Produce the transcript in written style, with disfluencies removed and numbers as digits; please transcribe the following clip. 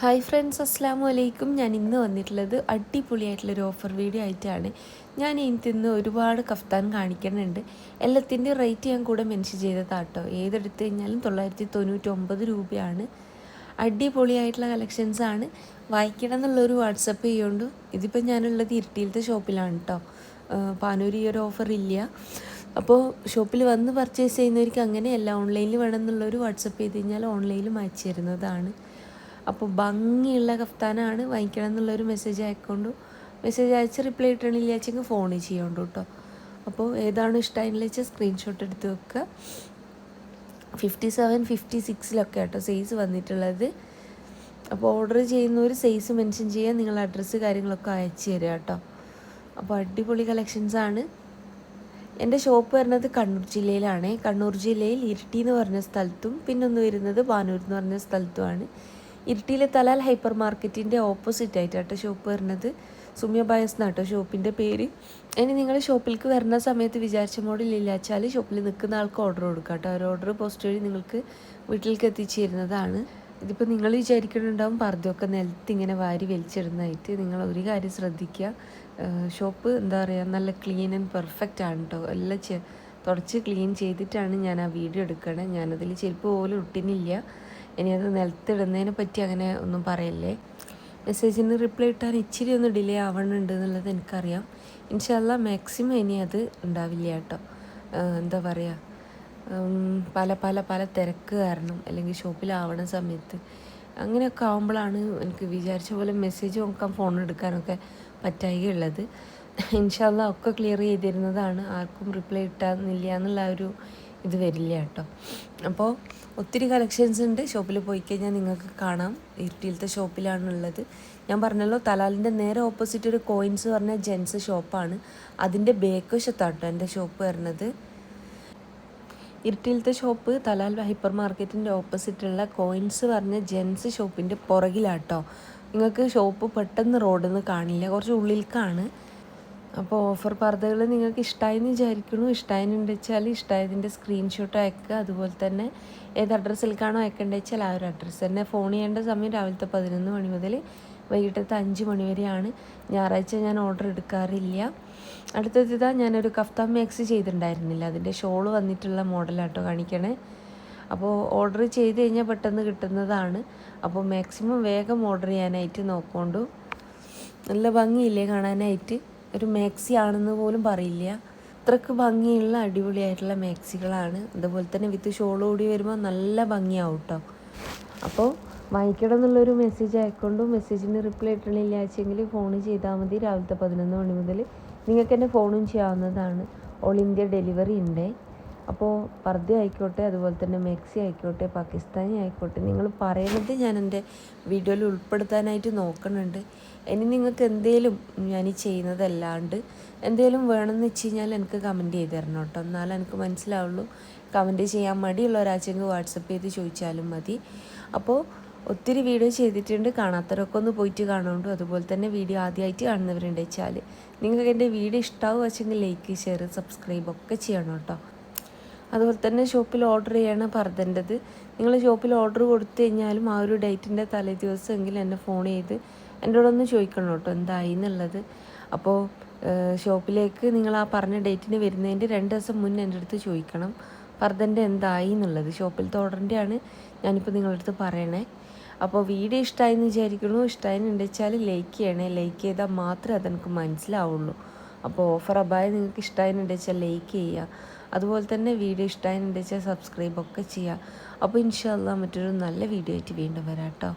Hi friends, അസ്സാമു അലൈക്കും. ഞാൻ ഇന്ന് വന്നിട്ടുള്ളത് അടിപൊളിയായിട്ടുള്ളൊരു ഓഫർ വീഡിയോ ആയിട്ടാണ്. ഞാൻ ഇന്ന് ഒരുപാട് കഫ്താൻ കാണിക്കുന്നുണ്ട്. എല്ലാത്തിൻ്റെയും റേറ്റ് ഞാൻ കൂടെ മെൻഷൻ ചെയ്തതാട്ടോ. ഏതെടുത്ത് കഴിഞ്ഞാലും 999 രൂപയാണ്. അടിപൊളിയായിട്ടുള്ള കളക്ഷൻസാണ്. വായിക്കണം എന്നുള്ളൊരു വാട്സപ്പ് ചെയ്യുകൊണ്ട്. ഇതിപ്പോൾ ഞാനുള്ളത് ഇരിട്ടിയിലത്തെ ഷോപ്പിലാണ് കേട്ടോ. പാനൂർ ഈ ഒരു ഓഫർ ഇല്ല. അപ്പോൾ ഷോപ്പിൽ വന്ന് പർച്ചേസ് ചെയ്യുന്നവർക്ക് അങ്ങനെയല്ല, ഓൺലൈനിൽ വേണമെന്നുള്ളൊരു വാട്സപ്പ് ചെയ്ത് കഴിഞ്ഞാൽ ഓൺലൈനിലും അയച്ചു തരുന്നതാണ്. അപ്പോൾ ഭംഗിയുള്ള കഫ്താനാണ്, വാങ്ങിക്കണം എന്നുള്ളൊരു മെസ്സേജ് അയക്കൊണ്ടു. മെസ്സേജ് അയച്ച് റിപ്ലൈ ഇട്ടണില്ല വെച്ചെങ്കിൽ ഫോണിൽ ചെയ്യുന്നുണ്ട് കേട്ടോ. അപ്പോൾ ഏതാണ് ഇഷ്ടമായെന്ന് വെച്ചാൽ സ്ക്രീൻഷോട്ട് എടുത്ത് വെക്കുക. 57, 56 കേട്ടോ സൈസ് വന്നിട്ടുള്ളത്. അപ്പോൾ ഓർഡർ ചെയ്യുന്നവർ സൈസ് മെൻഷൻ ചെയ്യുക, നിങ്ങൾ അഡ്രസ്സ് കാര്യങ്ങളൊക്കെ അയച്ചു തരിക കേട്ടോ. അപ്പോൾ അടിപൊളി കളക്ഷൻസാണ്. എൻ്റെ ഷോപ്പ് വരുന്നത് കണ്ണൂർ ജില്ലയിലാണ്. കണ്ണൂർ ജില്ലയിൽ ഇരിട്ടി എന്ന് പറഞ്ഞ സ്ഥലത്തും പിന്നൊന്ന് വരുന്നത് പാനൂർ എന്ന് പറഞ്ഞ സ്ഥലത്തുമാണ്. ഇരിട്ടിയിലെ തലാൽ ഹൈപ്പർ മാർക്കറ്റിൻ്റെ ഓപ്പോസിറ്റ് ആയിട്ടാട്ടോ ഷോപ്പ് വരുന്നത്. സുമ്യ ബയസ് എന്നാട്ടോ ഷോപ്പിൻ്റെ പേര്. ഇനി നിങ്ങൾ ഷോപ്പിലേക്ക് വരുന്ന സമയത്ത് വിചാരിച്ച മോഡലില്ല വെച്ചാൽ ഷോപ്പിൽ നിൽക്കുന്ന ആൾക്ക് ഓർഡർ കൊടുക്കാം കേട്ടോ. ഒരു ഓർഡർ പോസ്റ്റ് വഴി നിങ്ങൾക്ക് വീട്ടിലേക്ക് എത്തിച്ചു തരുന്നതാണ്. ഇതിപ്പോൾ നിങ്ങൾ വിചാരിക്കുന്നുണ്ടാവും പർദ്ദയൊക്കെ നിലത്തിങ്ങനെ വാരി വലിച്ചിടുന്നതായിട്ട്. നിങ്ങൾ ഒരു കാര്യം ശ്രദ്ധിക്കുക, ഷോപ്പ് എന്താ പറയുക, നല്ല ക്ലീൻ ആൻഡ് പെർഫെക്റ്റ് ആണ് കേട്ടോ. എല്ലാം തുടച്ച് ക്ലീൻ ചെയ്തിട്ടാണ് ഞാൻ ആ വീഡിയോ എടുക്കണേ. ഞാനതിൽ ചെരുപ്പ് പോലും ഇട്ടിനില്ല. ഇനി അത് നിലത്തിടുന്നതിനെ പറ്റി അങ്ങനെ ഒന്നും പറയല്ലേ. മെസ്സേജിന് റിപ്ലൈ ഇട്ടാൻ ഇച്ചിരി ഒന്ന് ഡിലേ ആവണുണ്ട് എന്നുള്ളത് എനിക്കറിയാം. ഇൻഷാല്ലാ മാക്സിമം ഇനി അത് ഉണ്ടാവില്ല കേട്ടോ. എന്താ പറയുക, പല പല പല തിരക്ക് കാരണം അല്ലെങ്കിൽ ഷോപ്പിലാവണ സമയത്ത് അങ്ങനെയൊക്കെ ആകുമ്പോഴാണ് എനിക്ക് വിചാരിച്ച പോലെ മെസ്സേജ് നോക്കാൻ ഫോൺ എടുക്കാനൊക്കെ പറ്റായികയുള്ളത്. ഇൻഷാല്ലാ ഒക്കെ ക്ലിയർ ചെയ്തിരുന്നതാണ്. ആർക്കും റിപ്ലൈ ഇട്ടാന്നില്ല എന്നുള്ള ഒരു ഇത് വരില്ല കേട്ടോ. അപ്പോൾ ഒത്തിരി കളക്ഷൻസ് ഉണ്ട്. ഷോപ്പിൽ പോയി കഴിഞ്ഞാൽ നിങ്ങൾക്ക് കാണാം. ഇരിട്ടിയിലത്തെ ഷോപ്പിലാണുള്ളത്. ഞാൻ പറഞ്ഞല്ലോ, തലാലിൻ്റെ നേരെ ഓപ്പോസിറ്റ് ഒരു കോയിൻസ് പറഞ്ഞ ജെൻസ് ഷോപ്പാണ്. അതിൻ്റെ ബേക്ക് വശത്താട്ടോ എൻ്റെ ഷോപ്പ് വരുന്നത്. ഇരിട്ടിയിലത്തെ ഷോപ്പ് തലാൽ ഹൈപ്പർ മാർക്കറ്റിൻ്റെ ഓപ്പോസിറ്റുള്ള കോയിൻസ് പറഞ്ഞ ജെൻസ് ഷോപ്പിൻ്റെ പുറകിലാട്ടോ. നിങ്ങൾക്ക് ഷോപ്പ് പെട്ടെന്ന് റോഡിൽ നിന്ന് കാണില്ല, കുറച്ച് ഉള്ളിലേക്കാണ്. അപ്പോൾ ഓഫർ പർദ്ദകൾ നിങ്ങൾക്ക് ഇഷ്ടമായെന്ന് വിചാരിക്കുന്നു. ഇഷ്ടമായെന്ന് വെച്ചാൽ ഇഷ്ടമായതിൻ്റെ സ്ക്രീൻഷോട്ട് അയക്കുക. അതുപോലെ തന്നെ ഏത് അഡ്രസ്സിലേക്കാണോ അയക്കേണ്ടത് വെച്ചാൽ ആ ഒരു അഡ്രസ്സ് തന്നെ. ഫോൺ ചെയ്യേണ്ട സമയം രാവിലത്തെ 11 മണി മുതൽ വൈകിട്ടത്തെ 5 മണി വരെയാണ്. ഞായറാഴ്ച ഞാൻ ഓർഡർ എടുക്കാറില്ല. അടുത്തത് ഇതാ, ഞാനൊരു കഫ്താൻ മാക്സി ചെയ്തിട്ടുണ്ടായിരുന്നില്ല, അതിൻ്റെ ഷോള് വന്നിട്ടുള്ള മോഡലാട്ടോ കാണിക്കണേ. അപ്പോൾ ഓർഡർ ചെയ്ത് കഴിഞ്ഞാൽ പെട്ടെന്ന് കിട്ടുന്നതാണ്. അപ്പോൾ മാക്സിമം വേഗം ഓർഡർ ചെയ്യാനായിട്ട് നോക്കൊണ്ടു. നല്ല ഭംഗിയില്ലേ കാണാനായിട്ട്. ഒരു മാക്സി ആണെന്ന് പോലും പറയില്ല, അത്രയ്ക്ക് ഭംഗിയുള്ള അടിപൊളിയായിട്ടുള്ള മാക്സികളാണ്. അതുപോലെ തന്നെ വിത്ത് ഷോൾ കൂടി വരുമ്പോൾ നല്ല ഭംഗിയാവും കേട്ടോ. അപ്പോൾ വാങ്ങിക്കണം എന്നുള്ളൊരു മെസ്സേജ് അയക്കൊണ്ടു. മെസ്സേജിന് റിപ്ലൈ ഇട്ടണില്ല വെച്ചെങ്കിൽ ഫോൺ ചെയ്താൽ മതി. രാവിലത്തെ 11 മണി മുതൽ നിങ്ങൾക്ക് തന്നെ ഫോണും ചെയ്യാവുന്നതാണ്. ഓൾ ഇന്ത്യ ഡെലിവറി ഉണ്ട്. അപ്പോൾ പർദ്ദ ആയിക്കോട്ടെ, അതുപോലെ തന്നെ മെക്സി ആയിക്കോട്ടെ, പാകിസ്ഥാനി ആയിക്കോട്ടെ, നിങ്ങൾ പറയുന്നത് ഞാൻ എൻ്റെ വീഡിയോയിൽ ഉൾപ്പെടുത്താനായിട്ട് നോക്കുന്നുണ്ട്. ഇനി നിങ്ങൾക്ക് എന്തെങ്കിലും ഞാൻ ഈ ചെയ്യുന്നതല്ലാണ്ട് എന്തെങ്കിലും വേണമെന്ന് വെച്ച് കഴിഞ്ഞാൽ എനിക്ക് കമൻറ്റ് ചെയ്ത് തരണം കേട്ടോ. എന്നാലും എനിക്ക് മനസ്സിലാവുള്ളൂ. കമൻറ്റ് ചെയ്യാൻ മടിയുള്ള ഒരാഴ്ചക്ക് വാട്സപ്പ് ചെയ്ത് ചോദിച്ചാലും മതി. അപ്പോൾ ഒത്തിരി വീഡിയോ ചെയ്തിട്ടുണ്ട്, കാണാത്തവരൊക്കെ ഒന്ന് പോയിട്ട് കാണുന്നുണ്ട്. അതുപോലെ തന്നെ വീഡിയോ ആദ്യമായിട്ട് കാണുന്നവരുണ്ട് വെച്ചാൽ നിങ്ങൾക്ക് എൻ്റെ വീഡിയോ ഇഷ്ടമാവുക വെച്ചെങ്കിൽ ലൈക്ക്, ഷെയർ, സബ്സ്ക്രൈബ് ഒക്കെ ചെയ്യണം കേട്ടോ. അതുപോലെ തന്നെ ഷോപ്പിൽ ഓർഡർ ചെയ്യണം പർദ്ദൻ്റെത്. നിങ്ങൾ ഷോപ്പിൽ ഓർഡർ കൊടുത്തു കഴിഞ്ഞാലും ആ ഒരു ഡേറ്റിൻ്റെ തലേ ദിവസമെങ്കിലും എന്നെ ഫോൺ ചെയ്ത് എന്നോടൊന്ന് ചോദിക്കണം കേട്ടോ എന്തായി എന്നുള്ളത്. അപ്പോൾ ഷോപ്പിലേക്ക് നിങ്ങൾ ആ പറഞ്ഞ ഡേറ്റിന് വരുന്നതിൻ്റെ 2 ദിവസം മുന്നേ എൻ്റെ അടുത്ത് ചോദിക്കണം പർദ്ദൻ്റെ എന്തായി എന്നുള്ളത്. ഷോപ്പിലത്തെ ഓർഡറിൻ്റെയാണ് ഞാനിപ്പോൾ നിങ്ങളുടെ അടുത്ത് പറയണേ. അപ്പോൾ വീഡിയോ ഇഷ്ടമായെന്ന് വിചാരിക്കണു. ഇഷ്ടമായെന്ന് വെച്ചാൽ ലൈക്ക് ചെയ്യണേ. ലൈക്ക് ചെയ്താൽ മാത്രമേ അതെനിക്ക് മനസ്സിലാവുള്ളൂ. അപ്പോൾ ഓഫർ അബായ നിങ്ങൾക്ക് ഇഷ്ടമായെന്ന് വെച്ചാൽ ലൈക്ക് ചെയ്യുക. അതുപോലെ തന്നെ വീഡിയോ ഇഷ്ടമായെന്ന് വെച്ചാൽ സബ്സ്ക്രൈബ് ഒക്കെ ചെയ്യുക. അപ്പോൾ ഇൻഷാ അല്ലാഹ് മറ്റൊരു നല്ല വീഡിയോ ആയിട്ട് വീണ്ടും വരാം കേട്ടോ.